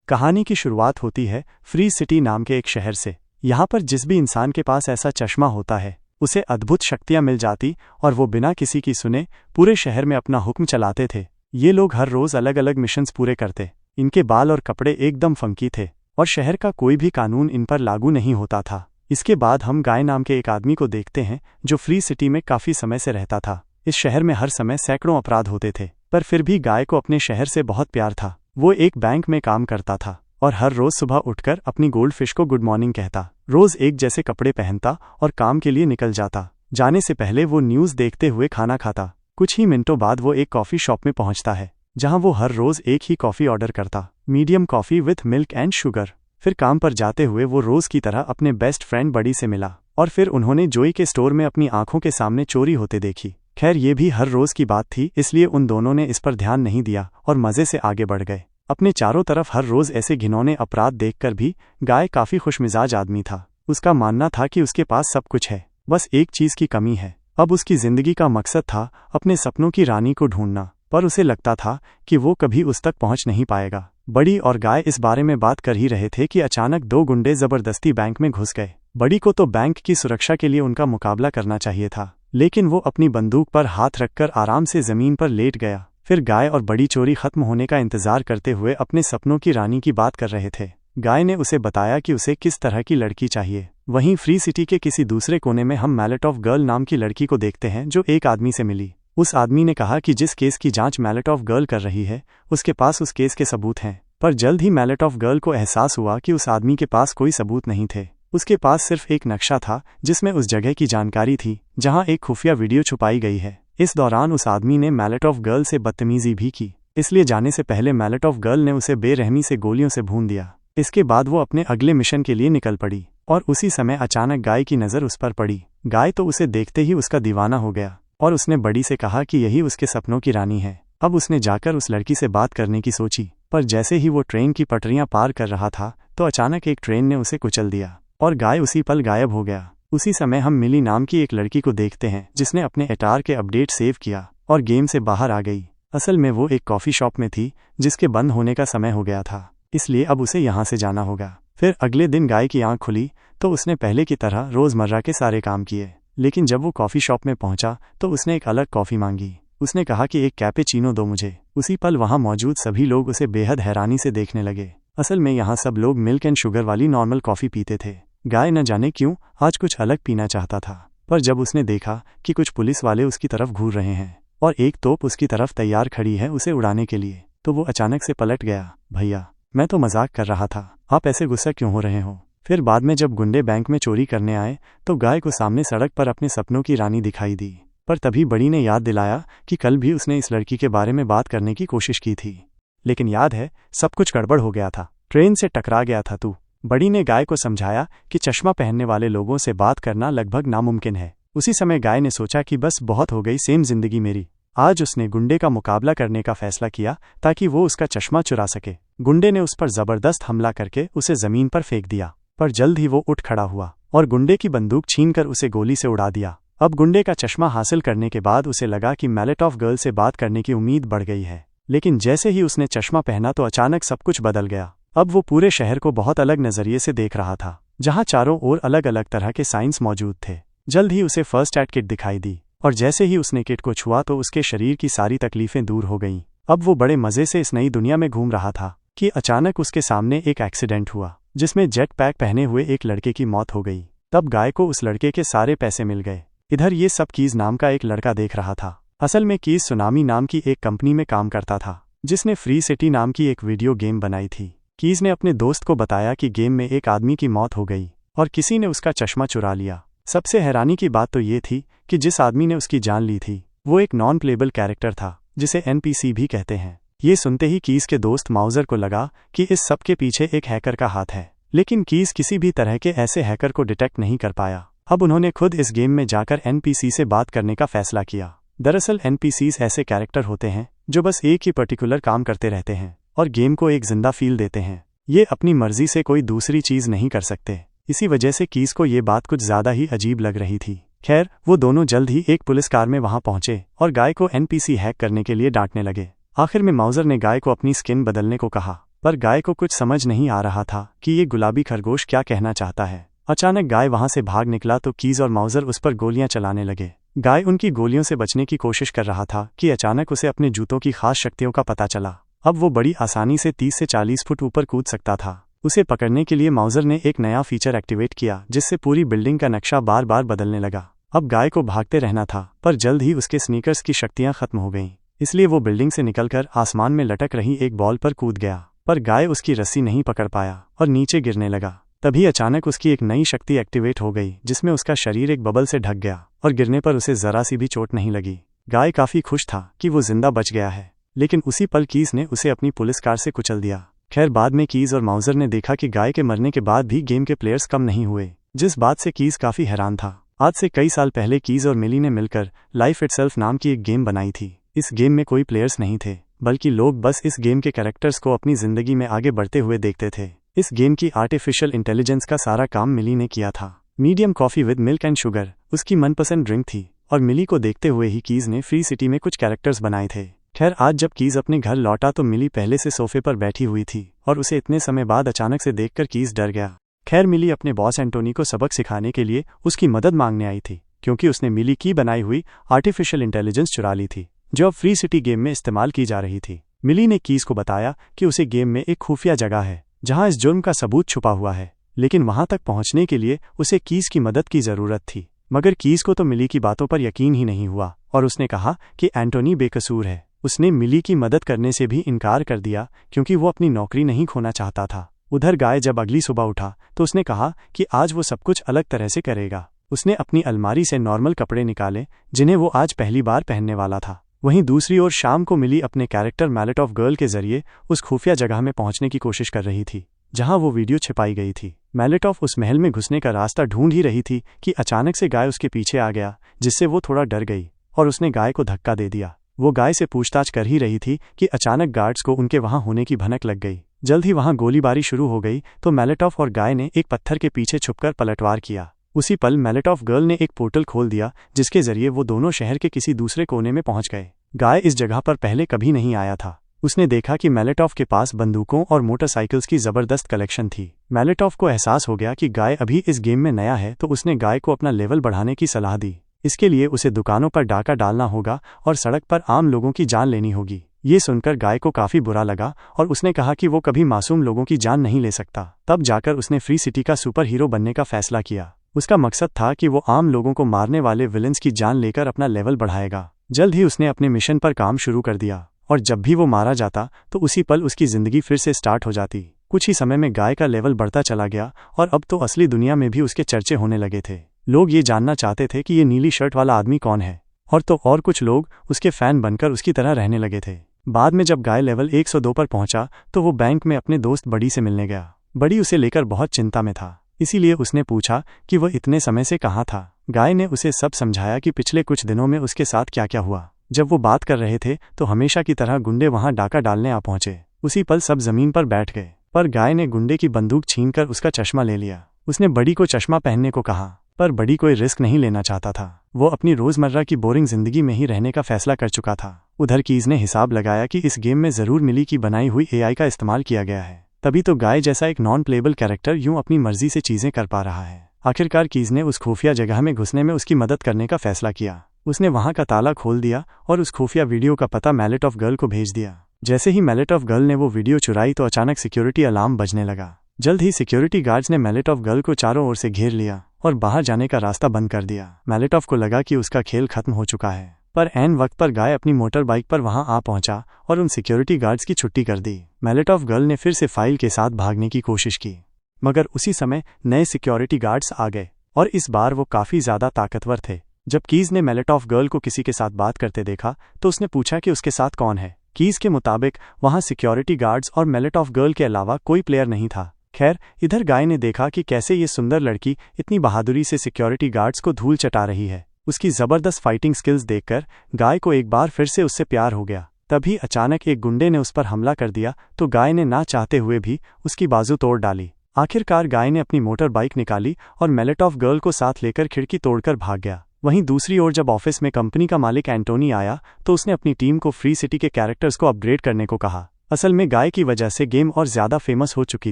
कहानी की शुरुआत होती है फ्रीज सिटी नाम के एक शहर से। यहाँ पर जिस भी इंसान के पास ऐसा चश्मा होता है उसे अद्भुत शक्तियाँ मिल जाती और वो बिना किसी की सुने पूरे शहर में अपना हुक्म चलाते थे। ये लोग हर रोज़ अलग अलग मिशंस पूरे करते। इनके बाल और कपड़े एकदम फंकी थे और शहर का कोई भी कानून इन पर लागू नहीं होता था। इसके बाद हम गाय नाम के एक आदमी को देखते हैं जो फ्रीज सिटी में काफ़ी समय से रहता था। इस शहर में हर समय सैकड़ों अपराध होते थे, पर फिर भी गाय को अपने शहर से बहुत प्यार था। वो एक बैंक में काम करता था और हर रोज सुबह उठकर अपनी गोल्ड फिश को गुड मॉर्निंग कहता, रोज एक जैसे कपड़े पहनता और काम के लिए निकल जाता। जाने से पहले वो न्यूज़ देखते हुए खाना खाता। कुछ ही मिनटों बाद वो एक कॉफ़ी शॉप में पहुंचता है जहां वो हर रोज एक ही कॉफ़ी ऑर्डर करता, medium coffee with milk and sugar. फिर काम पर जाते हुए वो रोज की तरह अपने बेस्ट फ्रेंड बडी से मिला और फिर उन्होंने जोई के स्टोर में अपनी आंखों के सामने चोरी होते देखी। खैर ये भी हर रोज की बात थी, इसलिए उन दोनों ने इस पर ध्यान नहीं दिया और मजे से आगे बढ़ गए। अपने चारों तरफ हर रोज ऐसे घिनौने अपराध देखकर भी गाय काफी खुशमिजाज आदमी था। उसका मानना था कि उसके पास सब कुछ है, बस एक चीज की कमी है। अब उसकी जिंदगी का मकसद था अपने सपनों की रानी को ढूंढना, पर उसे लगता था कि वो कभी उस तक पहुंच नहीं पाएगा। बड़ी और गाय इस बारे में बात कर ही रहे थे कि अचानक दो गुंडे जबरदस्ती बैंक में घुस गए। बड़ी को तो बैंक की सुरक्षा के लिए उनका मुकाबला करना चाहिए था, लेकिन वो अपनी बंदूक पर हाथ रखकर आराम से जमीन पर लेट गया। फिर गाय और बड़ी चोरी खत्म होने का इंतजार करते हुए अपने सपनों की रानी की बात कर रहे थे। गाय ने उसे बताया कि उसे किस तरह की लड़की चाहिए। वहीं फ्री सिटी के किसी दूसरे कोने में हम मैलेट ऑफ गर्ल नाम की लड़की को देखते हैं जो एक आदमी से मिली। उस आदमी ने कहा कि जिस केस की जांच मैलेट ऑफ गर्ल कर रही है उसके पास उस केस के सबूत हैं, पर जल्द ही मैलेट ऑफ गर्ल को एहसास हुआ कि उस आदमी के पास कोई सबूत नहीं थे। उसके पास सिर्फ एक नक्शा था जिसमें उस जगह की जानकारी थी जहां एक खुफिया वीडियो छुपाई गई है। इस दौरान उस आदमी ने मैलेट ऑफ गर्ल से बदतमीजी भी की, इसलिए जाने से पहले मैलेट ऑफ गर्ल ने उसे बेरहमी से गोलियों से भून दिया। इसके बाद वो अपने अगले मिशन के लिए निकल पड़ी और उसी समय अचानक गाय की नज़र उस पर पड़ी। गाय तो उसे देखते ही उसका दीवाना हो गया और उसने बड़ी से कहा कि यही उसके सपनों की रानी है। अब उसने जाकर उस लड़की से बात करने की सोची, पर जैसे ही वो ट्रेन की पटरियां पार कर रहा था तो अचानक एक ट्रेन ने उसे कुचल दिया और गाय उसी पल गायब हो गया। उसी समय हम मिली नाम की एक लड़की को देखते हैं जिसने अपने एटार के अपडेट सेव किया और गेम से बाहर आ गई। असल में वो एक कॉफ़ी शॉप में थी जिसके बंद होने का समय हो गया था, इसलिए अब उसे यहाँ से जाना होगा। फिर अगले दिन गाय की आंख खुली तो उसने पहले की तरह रोज़मर्रा के सारे काम किए, लेकिन जब वो कॉफ़ी शॉप में पहुंचा तो उसने एक अलग कॉफ़ी मांगी। उसने कहा कि एक कैपेचीनो दो मुझे। उसी पल वहाँ मौजूद सभी लोग उसे बेहद हैरानी से देखने लगे। असल में यहाँ सब लोग मिल्क एंड शुगर वाली नॉर्मल कॉफ़ी पीते थे। गाय न जाने क्यों आज कुछ अलग पीना चाहता था, पर जब उसने देखा कि कुछ पुलिस वाले उसकी तरफ घूर रहे हैं और एक तोप उसकी तरफ तैयार खड़ी है उसे उड़ाने के लिए, तो वो अचानक से पलट गया। भैया, मैं तो मजाक कर रहा था, आप ऐसे गुस्सा क्यों हो रहे हो? फिर बाद में जब गुंडे बैंक में चोरी करने आए तो गाय को सामने सड़क पर अपने सपनों की रानी दिखाई दी, पर तभी बड़ी ने याद दिलाया कि कल भी उसने इस लड़की के बारे में बात करने की कोशिश की थी, लेकिन याद है सब कुछ गड़बड़ हो गया था, ट्रेन से टकरा गया था तू। बड़ी ने गाय को समझाया कि चश्मा पहनने वाले लोगों से बात करना लगभग नामुमकिन है। उसी समय गाय ने सोचा कि बस बहुत हो गई सेम जिंदगी मेरी। आज उसने गुंडे का मुकाबला करने का फैसला किया ताकि वो उसका चश्मा चुरा सके। गुंडे ने उस पर जबरदस्त हमला करके उसे जमीन पर फेंक दिया, पर जल्द ही वो उठ खड़ा हुआ और गुंडे की बंदूक छीनकर उसे गोली से उड़ा दिया। अब गुंडे का चश्मा हासिल करने के बाद उसे लगा कि मैलेट ऑफ गर्ल से बात करने की उम्मीद बढ़ गई है, लेकिन जैसे ही उसने चश्मा पहना तो अचानक सब कुछ बदल गया। अब वो पूरे शहर को बहुत अलग नजरिए से देख रहा था, जहां चारों ओर अलग अलग तरह के साइंस मौजूद थे। जल्द ही उसे फर्स्ट एड किट दिखाई दी और जैसे ही उसने किट को छुआ तो उसके शरीर की सारी तकलीफें दूर हो गईं। अब वो बड़े मजे से इस नई दुनिया में घूम रहा था कि अचानक उसके सामने एक एक्सीडेंट हुआ जिसमें जेट पैक पहने हुए एक लड़के की मौत हो गई। तब गाय को उस लड़के के सारे पैसे मिल गए। इधर ये सब कीज नाम का एक लड़का देख रहा था। असल में कीज सुनामी नाम की एक कंपनी में काम करता था जिसने फ्री सिटी नाम की एक वीडियो गेम बनाई थी। कीज ने अपने दोस्त को बताया कि गेम में एक आदमी की मौत हो गई और किसी ने उसका चश्मा चुरा लिया। सबसे हैरानी की बात तो ये थी कि जिस आदमी ने उसकी जान ली थी वो एक नॉन प्लेबल कैरेक्टर था जिसे NPC भी कहते हैं। ये सुनते ही कीज के दोस्त माउजर को लगा कि इस सब के पीछे एक हैकर का हाथ है, लेकिन कीज किसी भी तरह के ऐसे हैकर को डिटेक्ट नहीं कर पाया। अब उन्होंने खुद इस गेम में जाकर NPC से बात करने का फैसला किया। दरअसल NPCs ऐसे कैरेक्टर होते हैं जो बस एक ही पर्टिकुलर काम करते रहते हैं और गेम को एक जिंदा फील देते हैं। ये अपनी मर्जी से कोई दूसरी चीज नहीं कर सकते। इसी वजह से कीज को ये बात कुछ ज्यादा ही अजीब लग रही थी। खैर वो दोनों जल्द ही एक पुलिस कार में वहां पहुंचे और गाय को NPC हैक करने के लिए डांटने लगे। आखिर में माउजर ने गाय को अपनी स्किन बदलने को कहा पर गाय को कुछ समझ नहीं आ रहा था कि ये गुलाबी खरगोश क्या कहना चाहता है। अचानक गाय वहां से भाग निकला तो कीज और माउजर उस पर गोलियां चलाने लगे। गाय उनकी गोलियों से बचने की कोशिश कर रहा था कि अचानक उसे अपने जूतों की खास शक्तियों का पता चला। अब वो बड़ी आसानी से 30 से 40 फुट ऊपर कूद सकता था। उसे पकड़ने के लिए माउजर ने एक नया फीचर एक्टिवेट किया, जिससे पूरी बिल्डिंग का नक्शा बार बार बदलने लगा। अब गाय को भागते रहना था, पर जल्द ही उसके स्नीकर्स की शक्तियां खत्म हो गईं। इसलिए वो बिल्डिंग से निकलकर आसमान में लटक रही एक बॉल पर कूद गया, पर गाय उसकी रस्सी नहीं पकड़ पाया और नीचे गिरने लगा। तभी अचानक उसकी एक नई शक्ति एक्टिवेट हो गई, जिसमें उसका शरीर एक बबल से ढक गया और गिरने पर उसे जरा सी भी चोट नहीं लगी। गाय काफी खुश था कि वो जिंदा बच गया है, लेकिन उसी पल कीज ने उसे अपनी पुलिस कार से कुचल दिया। खैर, बाद में कीज और माउजर ने देखा कि गाय के मरने के बाद भी गेम के प्लेयर्स कम नहीं हुए, जिस बात से कीज काफी हैरान था। आज से कई साल पहले कीज और मिली ने मिलकर लाइफ इटसेल्फ नाम की एक गेम बनाई थी। इस गेम में कोई प्लेयर्स नहीं थे, बल्कि लोग बस इस गेम के कैरेक्टर्स को अपनी जिंदगी में आगे बढ़ते हुए देखते थे। इस गेम की आर्टिफिशियल इंटेलिजेंस का सारा काम मिली ने किया था। Medium coffee with milk and sugar उसकी मनपसंद ड्रिंक थी, और मिली को देखते हुए ही कीज ने फ्री सिटी में कुछ कैरेक्टर्स बनाए थे। खैर, आज जब कीज अपने घर लौटा तो मिली पहले से सोफे पर बैठी हुई थी और उसे इतने समय बाद अचानक से देखकर कीज डर गया। खैर, मिली अपने बॉस एंटोनी को सबक सिखाने के लिए उसकी मदद मांगने आई थी, क्योंकि उसने मिली की बनाई हुई आर्टिफिशियल इंटेलिजेंस चुरा ली थी, जो अब फ्री सिटी गेम में इस्तेमाल की जा रही थी। मिली ने कीज को बताया कि उसे गेम में एक खुफिया जगह है जहां इस जुर्म का सबूत छुपा हुआ है, लेकिन वहां तक पहुंचने के लिए उसे कीज की मदद की जरूरत थी। मगर कीज को तो मिली की बातों पर यकीन ही नहीं हुआ और उसने कहा कि एंटोनी बेकसूर है। उसने मिली की मदद करने से भी इनकार कर दिया, क्योंकि वो अपनी नौकरी नहीं खोना चाहता था। उधर गाय जब अगली सुबह उठा तो उसने कहा कि आज वो सब कुछ अलग तरह से करेगा। उसने अपनी अलमारी से नॉर्मल कपड़े निकाले, जिन्हें वो आज पहली बार पहनने वाला था। वहीं दूसरी ओर शाम को मिली अपने कैरेक्टर मैलेट ऑफ गर्ल के जरिए उस खुफिया जगह में पहुंचने की कोशिश कर रही थी, जहां वो वीडियो छिपाई गई थी। मैलेट ऑफ उस महल में घुसने का रास्ता ढूंढ ही रही थी कि अचानक से गाय उसके पीछे आ गया, जिससे वो थोड़ा डर गई और उसने गाय को धक्का दे दिया। वो गाय से पूछताछ कर ही रही थी कि अचानक गार्ड्स को उनके वहां होने की भनक लग गई। जल्द ही वहां गोलीबारी शुरू हो गई तो मैलेट ऑफ और गाय ने एक पत्थर के पीछे छुपकर पलटवार किया। उसी पल मैलेट ऑफ गर्ल ने एक पोर्टल खोल दिया, जिसके जरिए वो दोनों शहर के किसी दूसरे कोने में पहुंच गए। गाय इस जगह पर पहले कभी नहीं आया था। उसने देखा कि मैलेट ऑफ के पास बंदूकों और मोटरसाइकिल्स की जबरदस्त कलेक्शन थी। मैलेट ऑफ को एहसास हो गया कि गाय अभी इस गेम में नया है, तो उसने गाय को अपना लेवल बढ़ाने की सलाह दी। इसके लिए उसे दुकानों पर डाका डालना होगा और सड़क पर आम लोगों की जान लेनी होगी। ये सुनकर गाय को काफी बुरा लगा और उसने कहा कि वो कभी मासूम लोगों की जान नहीं ले सकता। तब जाकर उसने फ्री सिटी का सुपर हीरो बनने का फैसला किया। उसका मकसद था कि वो आम लोगों को मारने वाले विलेंस की जान लेकर अपना लेवल बढ़ाएगा। जल्द ही उसने अपने मिशन पर काम शुरू कर दिया और जब भी वो मारा जाता तो उसी पल उसकी जिंदगी फिर से स्टार्ट हो जाती। कुछ ही समय में गाय का लेवल बढ़ता चला गया और अब तो असली दुनिया में भी उसके चर्चे होने लगे थे। लोग ये जानना चाहते थे कि ये नीली शर्ट वाला आदमी कौन है, और तो और कुछ लोग उसके फैन बनकर उसकी तरह रहने लगे थे। बाद में जब गाय लेवल 102 पर पहुंचा तो वो बैंक में अपने दोस्त बड़ी से मिलने गया। बड़ी उसे लेकर बहुत चिंता में था, इसीलिए उसने पूछा कि वह इतने समय से कहाँ था। गाय ने उसे सब समझाया कि पिछले कुछ दिनों में उसके साथ क्या क्या हुआ। जब वो बात कर रहे थे तो हमेशा की तरह गुंडे वहां डाका डालने आ पहुंचे। उसी पल सब जमीन पर बैठ गए, पर गाय ने गुंडे की बंदूक छीनकर उसका चश्मा ले लिया। उसने बड़ी को चश्मा पहनने को कहा, पर बड़ी कोई रिस्क नहीं लेना चाहता था। वो अपनी रोजमर्रा की बोरिंग जिंदगी में ही रहने का फैसला कर चुका था। उधर कीज ने हिसाब लगाया कि इस गेम में जरूर मिली की बनाई हुई AI का इस्तेमाल किया गया है, तभी तो गाय जैसा एक नॉन प्लेबल कैरेक्टर यूं अपनी मर्जी से चीजें कर पा रहा है। आखिरकार कीज ने उस खुफिया जगह में घुसने में उसकी मदद करने का फैसला किया। उसने वहां का ताला खोल दिया और उस खुफिया वीडियो का पता मैलेट ऑफ गर्ल को भेज दिया। जैसे ही मैलेट ऑफ गर्ल ने वो वीडियो चुराई तो अचानक सिक्योरिटी अलार्म बजने लगा। जल्द ही सिक्योरिटी गार्ड्स ने मैलेट ऑफ गर्ल को चारों ओर से घेर लिया और बाहर जाने का रास्ता बंद कर दिया। मैलेट ऑफ को लगा कि उसका खेल खत्म हो चुका है, पर ऐन वक्त पर गाय अपनी मोटर बाइक पर वहां आ पहुंचा और उन सिक्योरिटी गार्ड्स की छुट्टी कर दी। मैलेट ऑफ गर्ल ने फिर से फाइल के साथ भागने की कोशिश की, मगर उसी समय नए सिक्योरिटी गार्ड्स आ गए और इस बार वो काफी ज्यादा ताकतवर थे। जब कीज ने मैलेट ऑफ गर्ल को किसी के साथ बात करते देखा तो उसने पूछा कि उसके साथ कौन है। कीज के मुताबिक वहां सिक्योरिटी गार्ड्स और मैलेट ऑफ गर्ल के अलावा कोई प्लेयर नहीं था। खैर, इधर गाय ने देखा कि कैसे ये सुंदर लड़की इतनी बहादुरी से सिक्योरिटी गार्ड्स को धूल चटा रही है। उसकी जबरदस्त फाइटिंग स्किल्स देखकर गाय को एक बार फिर से उससे प्यार हो गया। तभी अचानक एक गुंडे ने उस पर हमला कर दिया तो गाय ने ना चाहते हुए भी उसकी बाजू तोड़ डाली। आखिरकार गाय ने अपनी मोटर बाइक निकाली और मैलेट ऑफ गर्ल को साथ लेकर खिड़की तोड़कर भाग गया। वहीं दूसरी ओर जब ऑफिस में कंपनी का मालिक एंटोनी आया तो उसने अपनी टीम को फ्री सिटी के कैरेक्टर्स को अपग्रेड करने को कहा। असल में गाय की वजह से गेम और ज़्यादा फेमस हो चुकी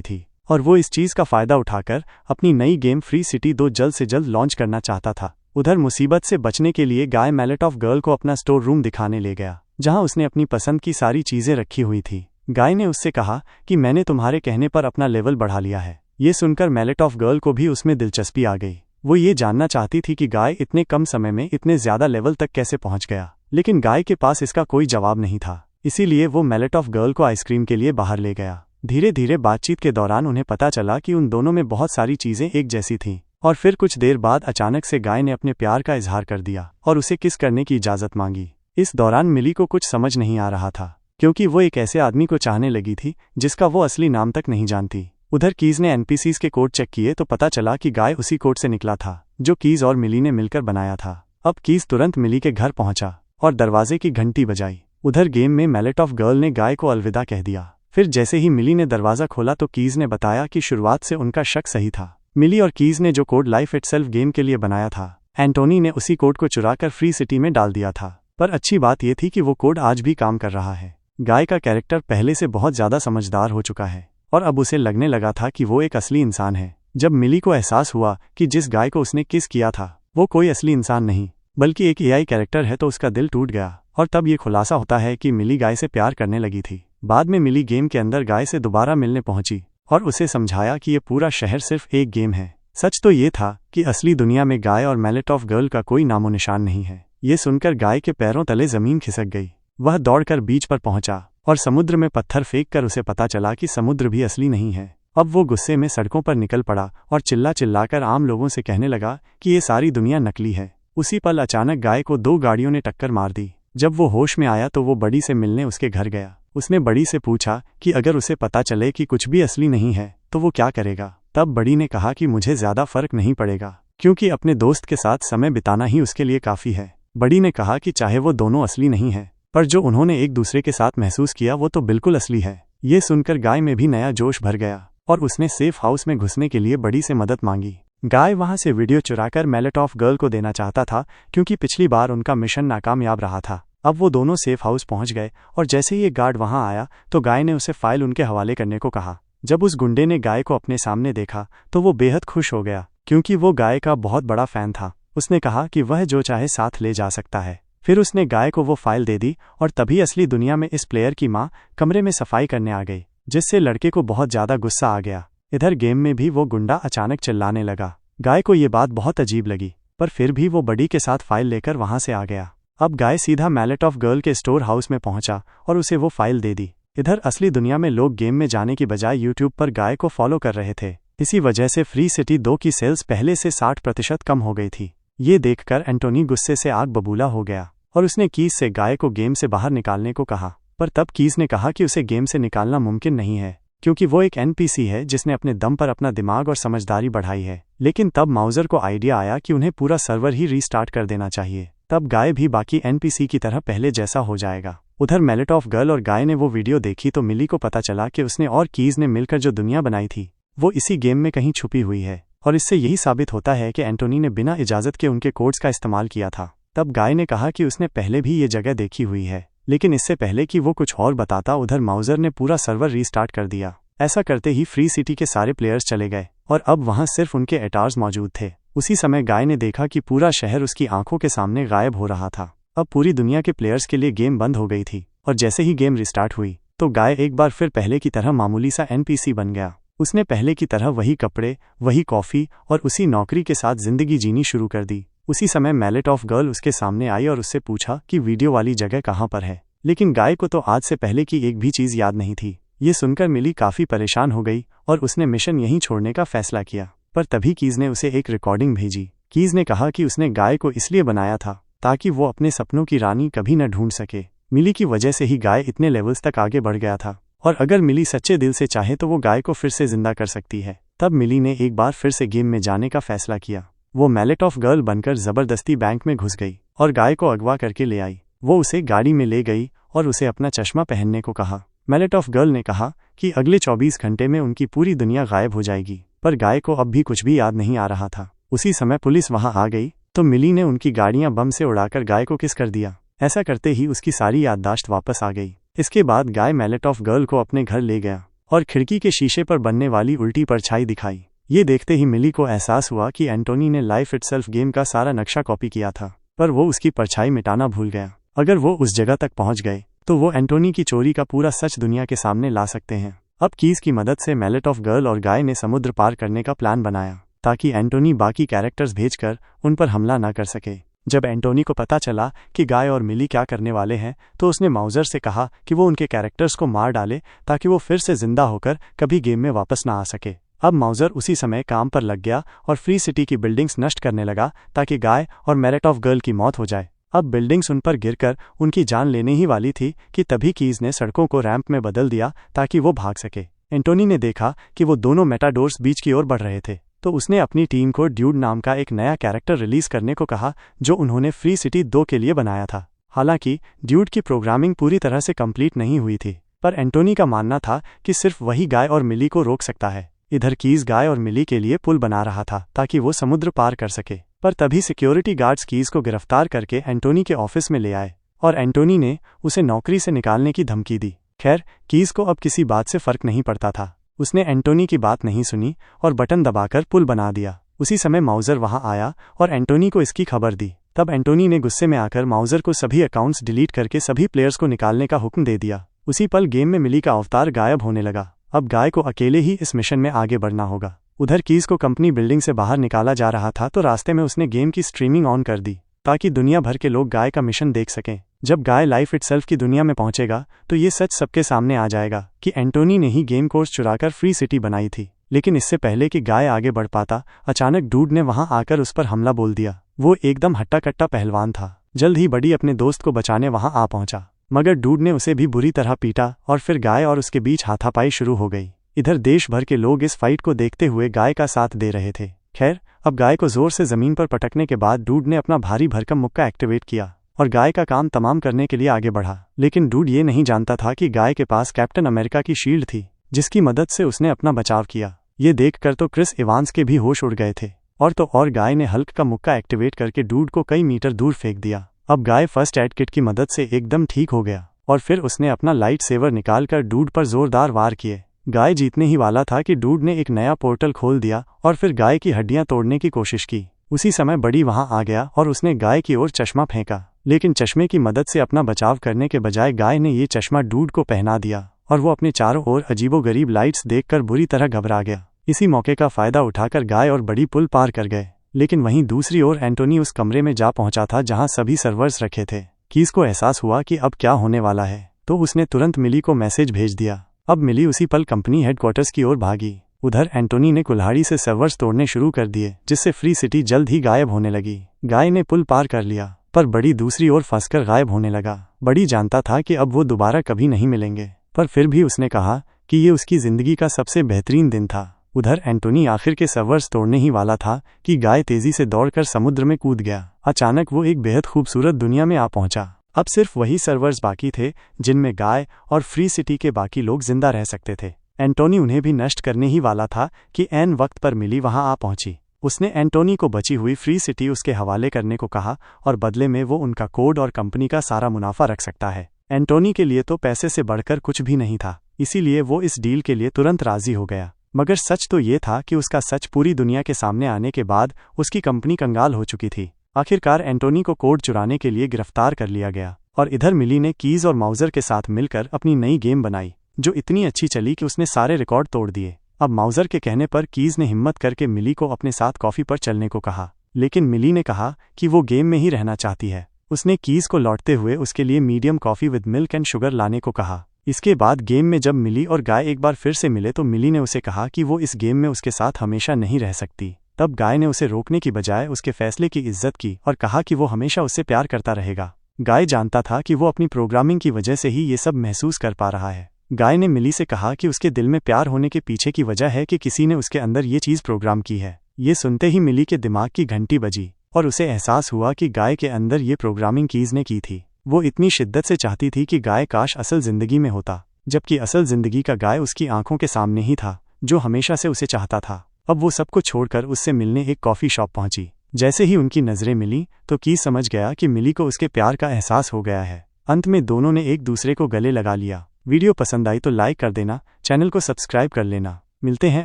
थी और वो इस चीज़ का फ़ायदा उठाकर अपनी नई गेम फ्री सिटी 2 जल्द से जल्द लॉन्च करना चाहता था। उधर मुसीबत से बचने के लिए गाय मैलेट ऑफ गर्ल को अपना स्टोर रूम दिखाने ले गया, जहां उसने अपनी पसंद की सारी चीज़ें रखी हुई थी। गाय ने उससे कहा कि मैंने तुम्हारे कहने पर अपना लेवल बढ़ा लिया है। ये सुनकर मैलेट ऑफ गर्ल को भी उसमें दिलचस्पी आ गई। वो ये जानना चाहती थी कि गाय इतने कम समय में इतने ज़्यादा लेवल तक कैसे पहुंच गया, लेकिन गाय के पास इसका कोई जवाब नहीं था। इसीलिए वो मैलेट ऑफ गर्ल को आइसक्रीम के लिए बाहर ले गया। धीरे धीरे बातचीत के दौरान उन्हें पता चला कि उन दोनों में बहुत सारी चीज़ें एक जैसी थीं, और फिर कुछ देर बाद अचानक से गाय ने अपने प्यार का इजहार कर दिया और उसे किस करने की इजाज़त मांगी। इस दौरान मिली को कुछ समझ नहीं आ रहा था, क्योंकि वो एक ऐसे आदमी को चाहने लगी थी जिसका वो असली नाम तक नहीं जानती। उधर कीज ने एनपीसीज के कोड चेक किए तो पता चला कि गाय उसी कोड से निकला था जो कीज और मिली ने मिलकर बनाया था। अब कीज तुरंत मिली के घर पहुंचा और दरवाजे की घंटी बजाई। उधर गेम में मैलेट ऑफ गर्ल ने गाय को अलविदा कह दिया। फिर जैसे ही मिली ने दरवाज़ा खोला तो कीज ने बताया कि शुरुआत से उनका शक सही था। मिली और कीज ने जो कोड लाइफ इटसेल्फ गेम के लिए बनाया था, एंटोनी ने उसी कोड को चुराकर फ्री सिटी में डाल दिया था। पर अच्छी बात यह थी कि वो कोड आज भी काम कर रहा है। गाय का कैरेक्टर पहले से बहुत ज़्यादा समझदार हो चुका है और अब उसे लगने लगा था कि वो एक असली इंसान है। जब मिली को एहसास हुआ कि जिस गाय को उसने किस किया था वो कोई असली इंसान नहीं बल्कि एक एआई कैरेक्टर है, तो उसका दिल टूट गया। और तब ये खुलासा होता है कि मिली गाय से प्यार करने लगी थी। बाद में मिली गेम के अंदर गाय से दोबारा मिलने पहुंची और उसे समझाया कि ये पूरा शहर सिर्फ एक गेम है। सच तो ये था कि असली दुनिया में गाय और मैलेट ऑफ गर्ल का कोई नामो निशान नहीं है। ये सुनकर गाय के पैरों तले जमीन खिसक गई। वह दौड़कर बीच पर पहुंचा और समुद्र में पत्थर फेंक कर उसे पता चला कि समुद्र भी असली नहीं है। अब वो गुस्से में सड़कों पर निकल पड़ा और चिल्लाकर आम लोगों से कहने लगा कि ये सारी दुनिया नकली है। उसी पल अचानक गाय को 2 गाड़ियों ने टक्कर मार दी। जब वो होश में आया तो वो बड़ी से मिलने उसके घर गया। उसने बड़ी से पूछा कि अगर उसे पता चले कि कुछ भी असली नहीं है तो वो क्या करेगा। तब बड़ी ने कहा कि मुझे ज़्यादा फर्क नहीं पड़ेगा, क्योंकि अपने दोस्त के साथ समय बिताना ही उसके लिए काफ़ी है। बड़ी ने कहा कि चाहे वो दोनों असली नहीं है, पर जो उन्होंने एक दूसरे के साथ महसूस किया वो तो बिल्कुल असली है। ये सुनकर गाय में भी नया जोश भर गया और उसने सेफ हाउस में घुसने के लिए बड़ी से मदद मांगी। गाय वहां से वीडियो चुराकर मैलेट ऑफ गर्ल को देना चाहता था, क्योंकि पिछली बार उनका मिशन नाकामयाब रहा था। अब वो दोनों सेफ हाउस पहुंच गए और जैसे ही एक गार्ड वहां आया तो गाय ने उसे फाइल उनके हवाले करने को कहा। जब उस गुंडे ने गाय को अपने सामने देखा तो वो बेहद खुश हो गया, क्योंकि वो गाय का बहुत बड़ा फैन था। उसने कहा कि वह जो चाहे साथ ले जा सकता है। फिर उसने गाय को वो फाइल दे दी और तभी असली दुनिया में इस प्लेयर की माँ कमरे में सफाई करने आ गई, जिससे लड़के को बहुत ज़्यादा गुस्सा आ गया। इधर गेम में भी वो गुंडा अचानक चिल्लाने लगा। गाय को ये बात बहुत अजीब लगी, पर फिर भी वो बड़ी के साथ फाइल लेकर वहां से आ गया। अब गाय सीधा मैलेट ऑफ गर्ल के स्टोर हाउस में पहुंचा और उसे वो फाइल दे दी। इधर असली दुनिया में लोग गेम में जाने की बजाय यूट्यूब पर गाय को फॉलो कर रहे थे। इसी वजह से फ्री सिटी 2 की सेल्स पहले से 60% कम हो गई थी। ये देखकर एंटोनी गुस्से से आग बबूला हो गया और उसने कीज से गाय को गेम से बाहर निकालने को कहा। पर तब कीज ने कहा कि उसे गेम से निकालना मुमकिन नहीं है, क्योंकि वो एक एनपीसी है जिसने अपने दम पर अपना दिमाग और समझदारी बढ़ाई है। लेकिन तब माउजर को आइडिया आया कि उन्हें पूरा सर्वर ही रीस्टार्ट कर देना चाहिए। तब गाय भी बाकी एनपीसी की तरह पहले जैसा हो जाएगा। उधर मैलेट ऑफ गर्ल और गाय ने वो वीडियो देखी तो मिली को पता चला कि उसने और कीज ने मिलकर जो दुनिया बनाई थी वो इसी गेम में कहीं छुपी हुई है, और इससे यही साबित होता है कि एंटोनी ने बिना इजाज़त के उनके कोड्स का इस्तेमाल किया था। तब गाय ने कहा कि उसने पहले भी ये जगह देखी हुई है, लेकिन इससे पहले कि वो कुछ और बताता उधर माउजर ने पूरा सर्वर रीस्टार्ट कर दिया। ऐसा करते ही फ्री सिटी के सारे प्लेयर्स चले गए और अब वहां सिर्फ उनके एटार्स मौजूद थे। उसी समय गाय ने देखा कि पूरा शहर उसकी आंखों के सामने गायब हो रहा था। अब पूरी दुनिया के प्लेयर्स के लिए गेम बंद हो गई थी और जैसे ही गेम रिस्टार्ट हुई तो गाय एक बार फिर पहले की तरह मामूली सा एनपीसी बन गया। उसने पहले की तरह वही कपड़े, वही कॉफ़ी और उसी नौकरी के साथ जिंदगी जीनी शुरू कर दी। उसी समय मैलेट ऑफ गर्ल उसके सामने आई और उससे पूछा कि वीडियो वाली जगह कहाँ पर है, लेकिन गाय को तो आज से पहले की एक भी चीज़ याद नहीं थी। ये सुनकर मिली काफ़ी परेशान हो गई और उसने मिशन यहीं छोड़ने का फैसला किया। पर तभी कीज ने उसे एक रिकॉर्डिंग भेजी। कीज ने कहा कि उसने गाय को इसलिए बनाया था ताकि वो अपने सपनों की रानी कभी न ढूंढ सके। मिली की वजह से ही गाय इतने लेवल्स तक आगे बढ़ गया था, और अगर मिली सच्चे दिल से चाहे तो वो गाय को फिर से जिंदा कर सकती है। तब मिली ने एक बार फिर से गेम में जाने का फैसला किया। वो मैलेट ऑफ गर्ल बनकर जबरदस्ती बैंक में घुस गई और गाय को अगवा करके ले आई। वो उसे गाड़ी में ले गई और उसे अपना चश्मा पहनने को कहा। मैलेट ऑफ गर्ल ने कहा कि अगले 24 घंटे में उनकी पूरी दुनिया गायब हो जाएगी, पर गाय को अब भी कुछ भी याद नहीं आ रहा था। उसी समय पुलिस वहां आ गई तो मिली ने उनकी गाड़ियां बम से उड़ाकर गाय को किस कर दिया। ऐसा करते ही उसकी सारी याददाश्त वापस आ गई। इसके बाद गाय मैलेटॉफ गर्ल को अपने घर ले गया और खिड़की के शीशे पर बनने वाली उल्टी परछाई दिखाई। ये देखते ही मिली को एहसास हुआ कि एंटोनी ने लाइफ इटसेल्फ गेम का सारा नक्शा कॉपी किया था, पर वो उसकी परछाई मिटाना भूल गया। अगर वो उस जगह तक पहुंच गए तो वो एंटोनी की चोरी का पूरा सच दुनिया के सामने ला सकते हैं। अब कीज की मदद से मैलेटॉफ गर्ल और गाय ने समुद्र पार करने का प्लान बनाया ताकि एंटोनी बाकी कैरेक्टर्स भेजकर उन पर हमला न कर सके। जब एंटोनी को पता चला कि गाय और मिली क्या करने वाले हैं तो उसने माउजर से कहा कि वो उनके कैरेक्टर्स को मार डाले ताकि वो फिर से जिंदा होकर कभी गेम में वापस ना आ सके। अब माउजर उसी समय काम पर लग गया और फ्री सिटी की बिल्डिंग्स नष्ट करने लगा ताकि गाय और मैलेटॉफ गर्ल की मौत हो जाए। अब बिल्डिंग्स उन पर गिरकर उनकी जान लेने ही वाली थी कि तभी कीज ने सड़कों को रैंप में बदल दिया ताकि वो भाग सके। एंटोनी ने देखा कि वो दोनों मेटाडोर्स बीच की ओर बढ़ रहे थे, तो उसने अपनी टीम को ड्यूड नाम का एक नया कैरेक्टर रिलीज करने को कहा जो उन्होंने फ्री सिटी 2 के लिए बनाया था। हालांकि ड्यूड की प्रोग्रामिंग पूरी तरह से कंप्लीट नहीं हुई थी, पर एंटोनी का मानना था कि सिर्फ वही गाय और मिली को रोक सकता है। इधर कीज गाय और मिली के लिए पुल बना रहा था ताकि वो समुद्र पार कर सके, पर तभी सिक्योरिटी गार्ड्स कीज को गिरफ्तार करके एंटोनी के ऑफिस में ले आए और एंटोनी ने उसे नौकरी से निकालने की धमकी दी। खैर, कीज को अब किसी बात से फर्क नहीं पड़ता था। उसने एंटोनी की बात नहीं सुनी और बटन दबाकर पुल बना दिया। उसी समय माउजर वहां आया और एंटोनी को इसकी खबर दी। तब एंटोनी ने गुस्से में आकर माउजर को सभी अकाउंट्स डिलीट करके सभी प्लेयर्स को निकालने का हुक्म दे दिया। उसी पल गेम में मिली का अवतार गायब होने लगा। अब गाय को अकेले ही इस मिशन में आगे बढ़ना होगा। उधर कीज को कंपनी बिल्डिंग से बाहर निकाला जा रहा था तो रास्ते में उसने गेम की स्ट्रीमिंग ऑन कर दी ताकि दुनिया भर के लोग गाय का मिशन देख सकें। जब गाय लाइफ इटसेल्फ की दुनिया में पहुंचेगा तो ये सच सबके सामने आ जाएगा कि एंटोनी ने ही गेम कोर्स चुराकर फ्री सिटी बनाई थी। लेकिन इससे पहले कि गाय आगे बढ़ पाता, अचानक डूड ने वहां आकर उस पर हमला बोल दिया। वो एकदम हट्टा कट्टा पहलवान था। जल्द ही बड़ी अपने दोस्त को बचाने वहां आ पहुंचा, मगर डूड ने उसे भी बुरी तरह पीटा और फिर गाय और उसके बीच हाथापाई शुरू हो गई। इधर देश भर के लोग इस फाइट को देखते हुए गाय का साथ दे रहे थे। खैर, अब गाय को जोर से जमीन पर पटकने के बाद डूड ने अपना भारी भरकम मुक्का एक्टिवेट किया और गाय का काम तमाम करने के लिए आगे बढ़ा। लेकिन डूड ये नहीं जानता था कि गाय के पास कैप्टन अमेरिका की शील्ड थी जिसकी मदद से उसने अपना बचाव किया। ये देखकर तो क्रिस इवांस के भी होश उड़ गए थे। और गाय ने हल्क का मुक्का एक्टिवेट करके डूड को कई मीटर दूर फेंक दिया। अब गाय फर्स्ट एड किट की मदद से एकदम ठीक हो गया और फिर उसने अपना लाइट सेवर निकालकर डूड पर जोरदार वार किए। गाय जीतने ही वाला था कि डूड ने एक नया पोर्टल खोल दिया और फिर गाय की हड्डियां तोड़ने की कोशिश की। उसी समय बड़ी वहां आ गया और उसने गाय की ओर चश्मा फेंका, लेकिन चश्मे की मदद से अपना बचाव करने के बजाय गाय ने ये चश्मा डूड को पहना दिया और वो अपने चारों ओर अजीबोगरीब लाइट्स देखकर बुरी तरह घबरा गया। इसी मौके का फायदा उठाकर गाय और बड़ी पुल पार कर गए। लेकिन वहीं दूसरी ओर एंटोनी उस कमरे में जा पहुंचा था जहां सभी सर्वर्स रखे थे। कीज को एहसास हुआ कि अब क्या होने वाला है, तो उसने तुरंत मिली को मैसेज भेज दिया। अब मिली उसी पल कंपनी हेडक्वार्टर्स की ओर भागी। उधर एंटोनी ने कुल्हाड़ी से सर्वर्स तोड़ने शुरू कर दिए, जिससे फ्री सिटी जल्द ही गायब होने लगी। गाय ने पुल पार कर लिया, पर बड़ी दूसरी ओर फंसकर गायब होने लगा। बड़ी जानता था कि अब वो दोबारा कभी नहीं मिलेंगे, पर फिर भी उसने कहा कि ये उसकी जिंदगी का सबसे बेहतरीन दिन था। उधर एंटोनी आखिर के सर्वर्स तोड़ने ही वाला था कि गाय तेजी से दौड़कर समुद्र में कूद गया। अचानक वो एक बेहद खूबसूरत दुनिया में आ पहुंचा। अब सिर्फ वही सर्वर्स बाकी थे जिनमें गाय और फ्री सिटी के बाकी लोग जिंदा रह सकते थे। एंटोनी उन्हें भी नष्ट करने ही वाला था कि ऐन वक्त पर मिली वहां आ पहुंची। उसने एंटोनी को बची हुई फ्री सिटी उसके हवाले करने को कहा और बदले में वो उनका कोड और कंपनी का सारा मुनाफा रख सकता है। एंटोनी के लिए तो पैसे से बढ़कर कुछ भी नहीं था, इसीलिए वो इस डील के लिए तुरंत राजी हो गया। मगर सच तो ये था कि उसका सच पूरी दुनिया के सामने आने के बाद उसकी कंपनी कंगाल हो चुकी थी। आखिरकार एंटोनी को कोड चुराने के लिए गिरफ्तार कर लिया गया और इधर मिली ने कीज और माउजर के साथ मिलकर अपनी नई गेम बनाई जो इतनी अच्छी चली कि उसने सारे रिकॉर्ड तोड़ दिए। अब माउजर के कहने पर कीज ने हिम्मत करके मिली को अपने साथ कॉफी पर चलने को कहा, लेकिन मिली ने कहा कि वो गेम में ही रहना चाहती है। उसने कीज को लौटते हुए उसके लिए medium coffee with milk and sugar लाने को कहा। इसके बाद गेम में जब मिली और गाय एक बार फिर से मिले तो मिली ने उसे कहा कि वो इस गेम में उसके साथ हमेशा नहीं रह सकती। तब गाय ने उसे रोकने की बजाय उसके फैसले की इज्जत की और कहा कि वो हमेशा उससे प्यार करता रहेगा। गाय जानता था कि वो अपनी प्रोग्रामिंग की वजह से ही ये सब महसूस कर पा रहा है। गाय ने मिली से कहा कि उसके दिल में प्यार होने के पीछे की वजह है कि किसी ने उसके अंदर ये चीज़ प्रोग्राम की है। ये सुनते ही मिली के दिमाग की घंटी बजी और उसे एहसास हुआ कि गाय के अंदर ये प्रोग्रामिंग कीज ने की थी। वो इतनी शिद्दत से चाहती थी कि गाय काश असल जिंदगी में होता, जबकि असल जिंदगी का गाय उसकी आंखों के सामने ही था जो हमेशा से उसे चाहता था। अब वो सब कुछ छोड़कर उससे मिलने एक कॉफ़ी शॉप पहुंची। जैसे ही उनकी नज़रें मिली तो कीज समझ गया कि मिली को उसके प्यार का एहसास हो गया है। अंत में दोनों ने एक दूसरे को गले लगा लिया। वीडियो पसंद आई तो लाइक कर देना, चैनल को सब्सक्राइब कर लेना। मिलते हैं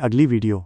अगली वीडियो।